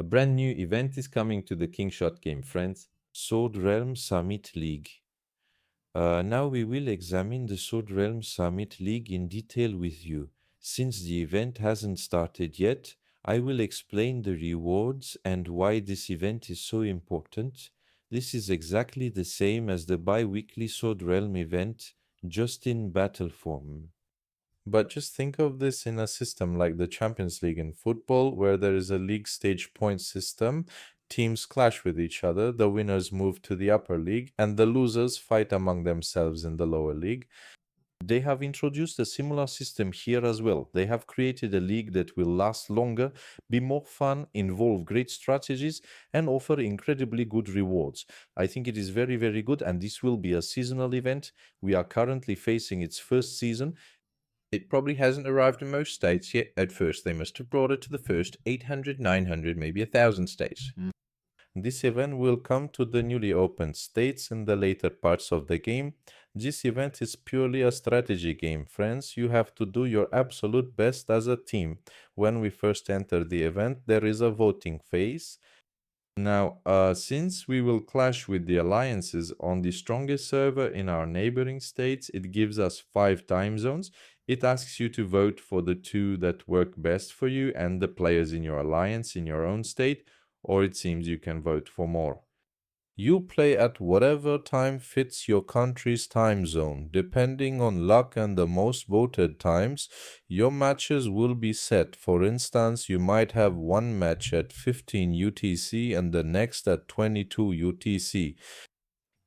A brand new event is coming to the Kingshot game, friends. Swordland Summit League. Now we will examine the Swordland Summit League in detail with you. Since the event hasn't started yet, I will explain the rewards and why this event is so important. This is exactly the same as the bi-weekly Sword Realm event, just in battle form. But just think of this in a system like the Champions League in football, where there is a league stage point system. Teams clash with each other, the winners move to the upper league, and the losers fight among themselves in the lower league. They have introduced a similar system here as well. They have created a league that will last longer, be more fun, involve great strategies, and offer incredibly good rewards. I think it is very, very good, and this will be a seasonal event. We are currently facing its first season. It probably hasn't arrived in most states yet. At first, they must have brought it to the first 800, 900, maybe 1,000 states. This event will come to the newly opened states in the later parts of the game. This event is purely a strategy game, friends. You have to do your absolute best as a team. When we first enter the event, there is a voting phase. Now, since we will clash with the alliances on the strongest server in our neighboring states, it gives us 5 time zones. It asks you to vote for the 2 that work best for you and the players in your alliance in your own state, or it seems you can vote for more. You play at whatever time fits your country's time zone. Depending on luck and the most voted times, your matches will be set. For instance, you might have one match at 15 UTC and the next at 22 UTC.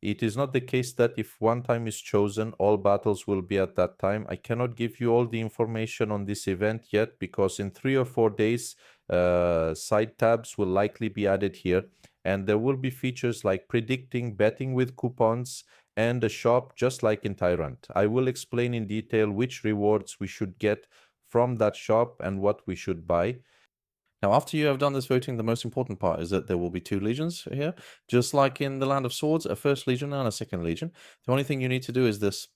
It is not the case that if one time is chosen, all battles will be at that time. I cannot give you all the information on this event yet because in 3 or 4 days, side tabs will likely be added here. And there will be features like predicting, betting with coupons, and a shop just like in Tyrant. I will explain in detail which rewards we should get from that shop and what we should buy. Now, after you have done this voting, the most important part is that there will be 2 legions here. Just like in the Land of Swords, a first legion and a second legion. The only thing you need to do is this.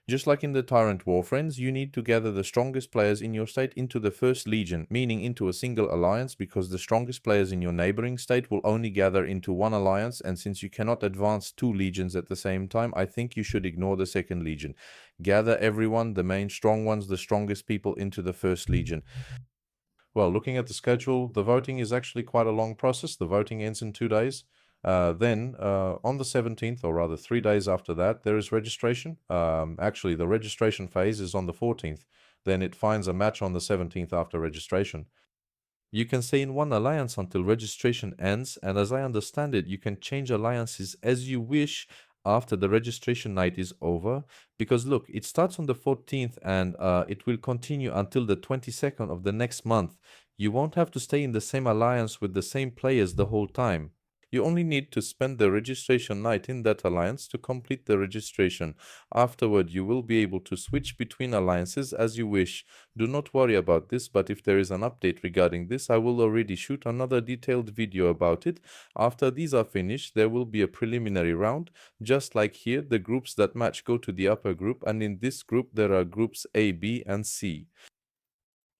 Just like in the Tyrant Warframes, you need to gather the strongest players in your state into the first legion, meaning into a single alliance, because the strongest players in your neighboring state will only gather into one alliance, and since you cannot advance 2 legions at the same time, I think you should ignore the second legion. Gather everyone, the main strong ones, the strongest people, into the first legion. Well, looking at the schedule, the voting is actually quite a long process. The voting ends in 2 days. Then on the 17th, or rather 3 days after that, there is registration. Actually, the registration phase is on the 14th. Then it finds a match on the 17th after registration. You can stay in one alliance until registration ends, and as I understand it, you can change alliances as you wish after the registration night is over. Because look, it starts on the 14th and it will continue until the 22nd of the next month. You won't have to stay in the same alliance with the same players the whole time. You only need to spend the registration night in that alliance to complete the registration. Afterward, you will be able to switch between alliances as you wish. Do not worry about this, but if there is an update regarding this, I will already shoot another detailed video about it. After these are finished, there will be a preliminary round. Just like here, the groups that match go to the upper group, and in this group there are groups A, B, and C.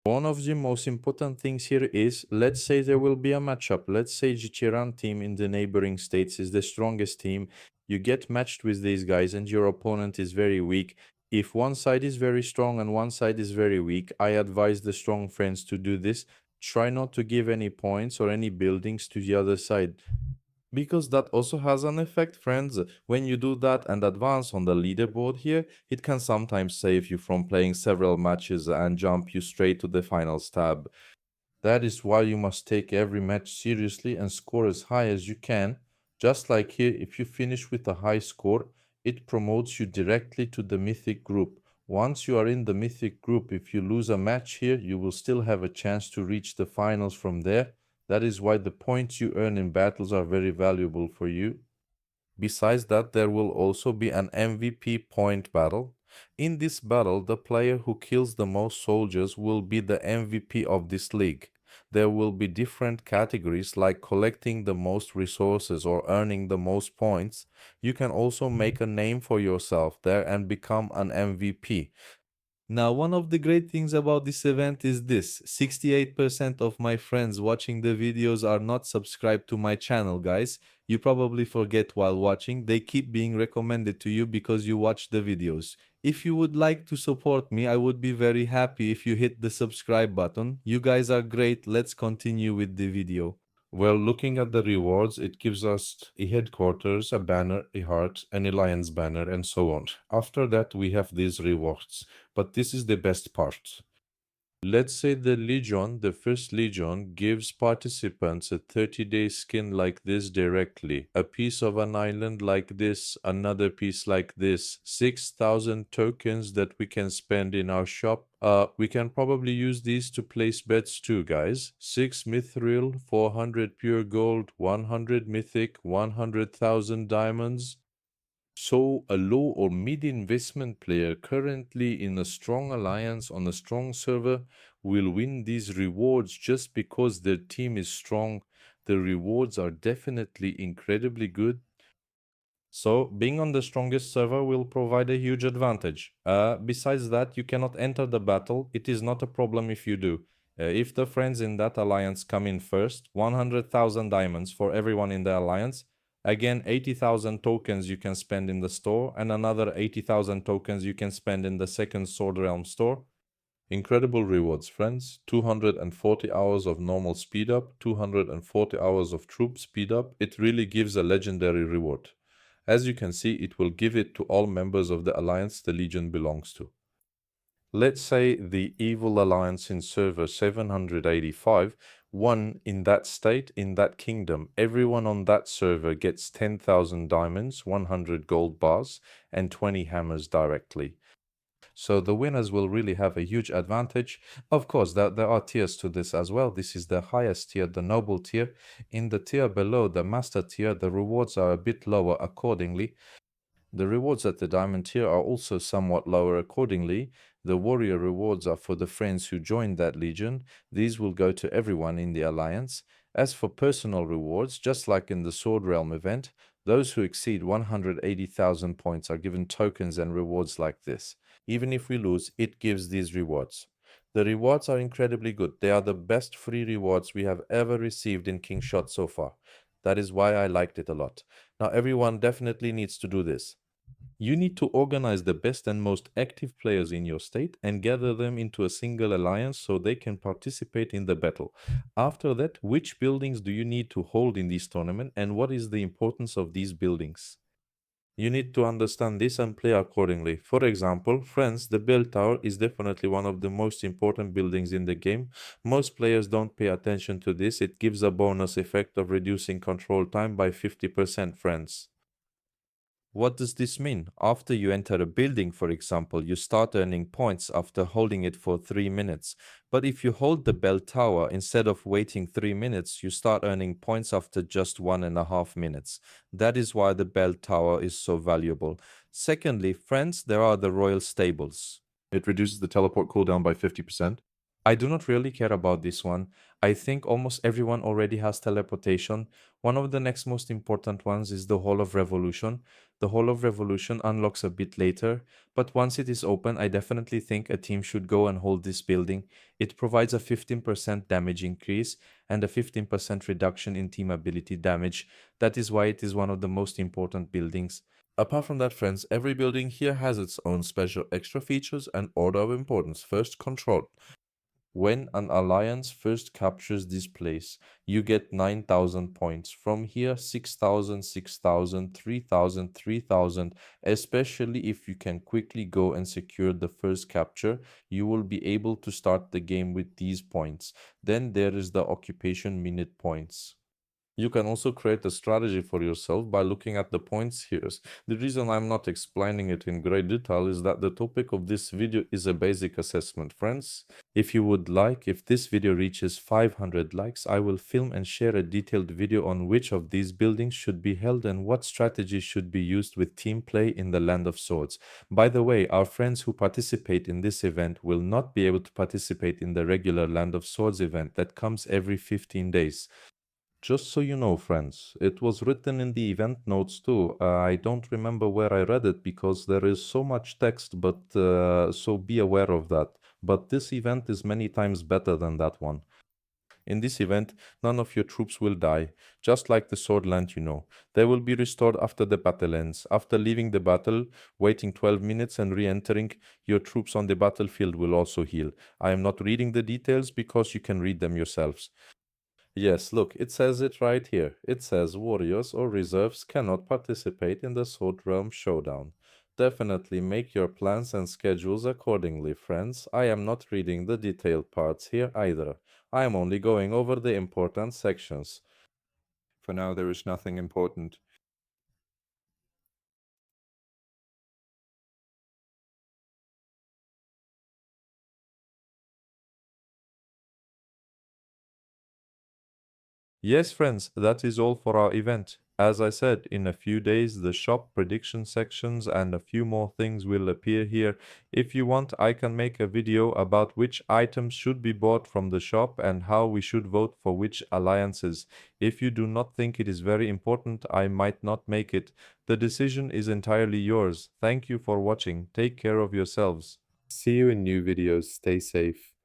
One of the most important things here is, let's say there will be a matchup. Let's say Jichiran team in the neighboring states is the strongest team. You get matched with these guys and your opponent is very weak. If one side is very strong and one side is very weak, I advise the strong friends to do this. Try not to give any points or any buildings to the other side. Because that also has an effect, friends. When you do that and advance on the leaderboard here, it can sometimes save you from playing several matches and jump you straight to the finals tab. That is why you must take every match seriously and score as high as you can. Just like here, if you finish with a high score, it promotes you directly to the mythic group. Once you are in the mythic group, if you lose a match here, you will still have a chance to reach the finals from there. That is why the points you earn in battles are very valuable for you. Besides that, there will also be an MVP point battle. In this battle, the player who kills the most soldiers will be the MVP of this league. There will be different categories like collecting the most resources or earning the most points. You can also make a name for yourself there and become an MVP. Now, one of the great things about this event is this: 68% of my friends watching the videos are not subscribed to my channel, guys. You probably forget while watching. They keep being recommended to you because you watch the videos. If you would like to support me, I would be very happy if you hit the subscribe button. You guys are great. Let's continue with the video. Well, looking at the rewards, it gives us a headquarters, a banner, a heart, an alliance banner, and so on. After that, we have these rewards. But this is the best part. Let's say the Legion, the first Legion, gives participants a 30-day skin like this directly, a piece of an island like this, another piece like this, 6,000 tokens that we can spend in our shop. We can probably use these to place bets too, guys. 6 mithril, 400 pure gold, 100 mythic, 100,000 diamonds. So, a low or mid investment player currently in a strong alliance on a strong server will win these rewards just because their team is strong. The rewards are definitely incredibly good. So, being on the strongest server will provide a huge advantage. Besides that, you cannot enter the battle. It is not a problem if you do. If the friends in that alliance come in first, 100,000 diamonds for everyone in the alliance. Again, 80,000 tokens you can spend in the store, and another 80,000 tokens you can spend in the second Sword Realm store. Incredible rewards, friends. 240 hours of normal speed up, 240 hours of troop speed up. It really gives a legendary reward. As you can see, it will give it to all members of the alliance the Legion belongs to. Let's say the evil alliance in server 785 won in that state, in that kingdom. Everyone on that server gets 10,000 diamonds, 100 gold bars, and 20 hammers directly. So the winners will really have a huge advantage. Of course, there are tiers to this as well. This is the highest tier, the noble tier. In the tier below, the master tier, the rewards are a bit lower accordingly. The rewards at the diamond tier are also somewhat lower accordingly. The warrior rewards are for the friends who joined that legion. These will go to everyone in the alliance. As for personal rewards, just like in the Sword Realm event, those who exceed 180,000 points are given tokens and rewards like this. Even if we lose, it gives these rewards. The rewards are incredibly good. They are the best free rewards we have ever received in Kingshot so far. That is why I liked it a lot. Now everyone definitely needs to do this. You need to organize the best and most active players in your state and gather them into a single alliance so they can participate in the battle. After that, which buildings do you need to hold in this tournament and what is the importance of these buildings? You need to understand this and play accordingly. For example, friends, the bell tower is definitely one of the most important buildings in the game. Most players don't pay attention to this. It gives a bonus effect of reducing control time by 50%, friends. What does this mean? After you enter a building, for example, you start earning points after holding it for 3 minutes. But if you hold the bell tower, instead of waiting 3 minutes, you start earning points after just 1.5 minutes. That is why the bell tower is so valuable. Secondly, friends, there are the royal stables. It reduces the teleport cooldown by 50%. I do not really care about this one. I think almost everyone already has teleportation. One of the next most important ones is the Hall of Revolution. The Hall of Revolution unlocks a bit later, but once it is open, I definitely think a team should go and hold this building. It provides a 15% damage increase and a 15% reduction in team ability damage. That is why it is one of the most important buildings. Apart from that, friends, every building here has its own special extra features and order of importance. First, control. When an alliance first captures this place, you get 9,000 points. From here, 6,000, 6,000, 3,000, 3,000. Especially if you can quickly go and secure the first capture, you will be able to start the game with these points. Then there is the occupation minute points. You can also create a strategy for yourself by looking at the points here. The reason I'm not explaining it in great detail is that the topic of this video is a basic assessment, friends. If you would like, if this video reaches 500 likes, I will film and share a detailed video on which of these buildings should be held and what strategies should be used with team play in the Land of Swords. By the way, our friends who participate in this event will not be able to participate in the regular Land of Swords event that comes every 15 days. Just so you know, friends, it was written in the event notes too. I don't remember where I read it because there is so much text, but so be aware of that. But this event is many times better than that one. In this event, none of your troops will die, just like the Swordland, you know. They will be restored after the battle ends. After leaving the battle, waiting 12 minutes and re-entering, your troops on the battlefield will also heal. I am not reading the details because you can read them yourselves. Yes, look, it says it right here. It says warriors or reserves cannot participate in the Sword Realm Showdown. Definitely make your plans and schedules accordingly, friends. I am not reading the detailed parts here either. I am only going over the important sections. For now, there is nothing important. Yes, friends, that is all for our event. As I said, in a few days, the shop prediction sections and a few more things will appear here. If you want, I can make a video about which items should be bought from the shop and how we should vote for which alliances. If you do not think it is very important, I might not make it. The decision is entirely yours. Thank you for watching. Take care of yourselves. See you in new videos. Stay safe.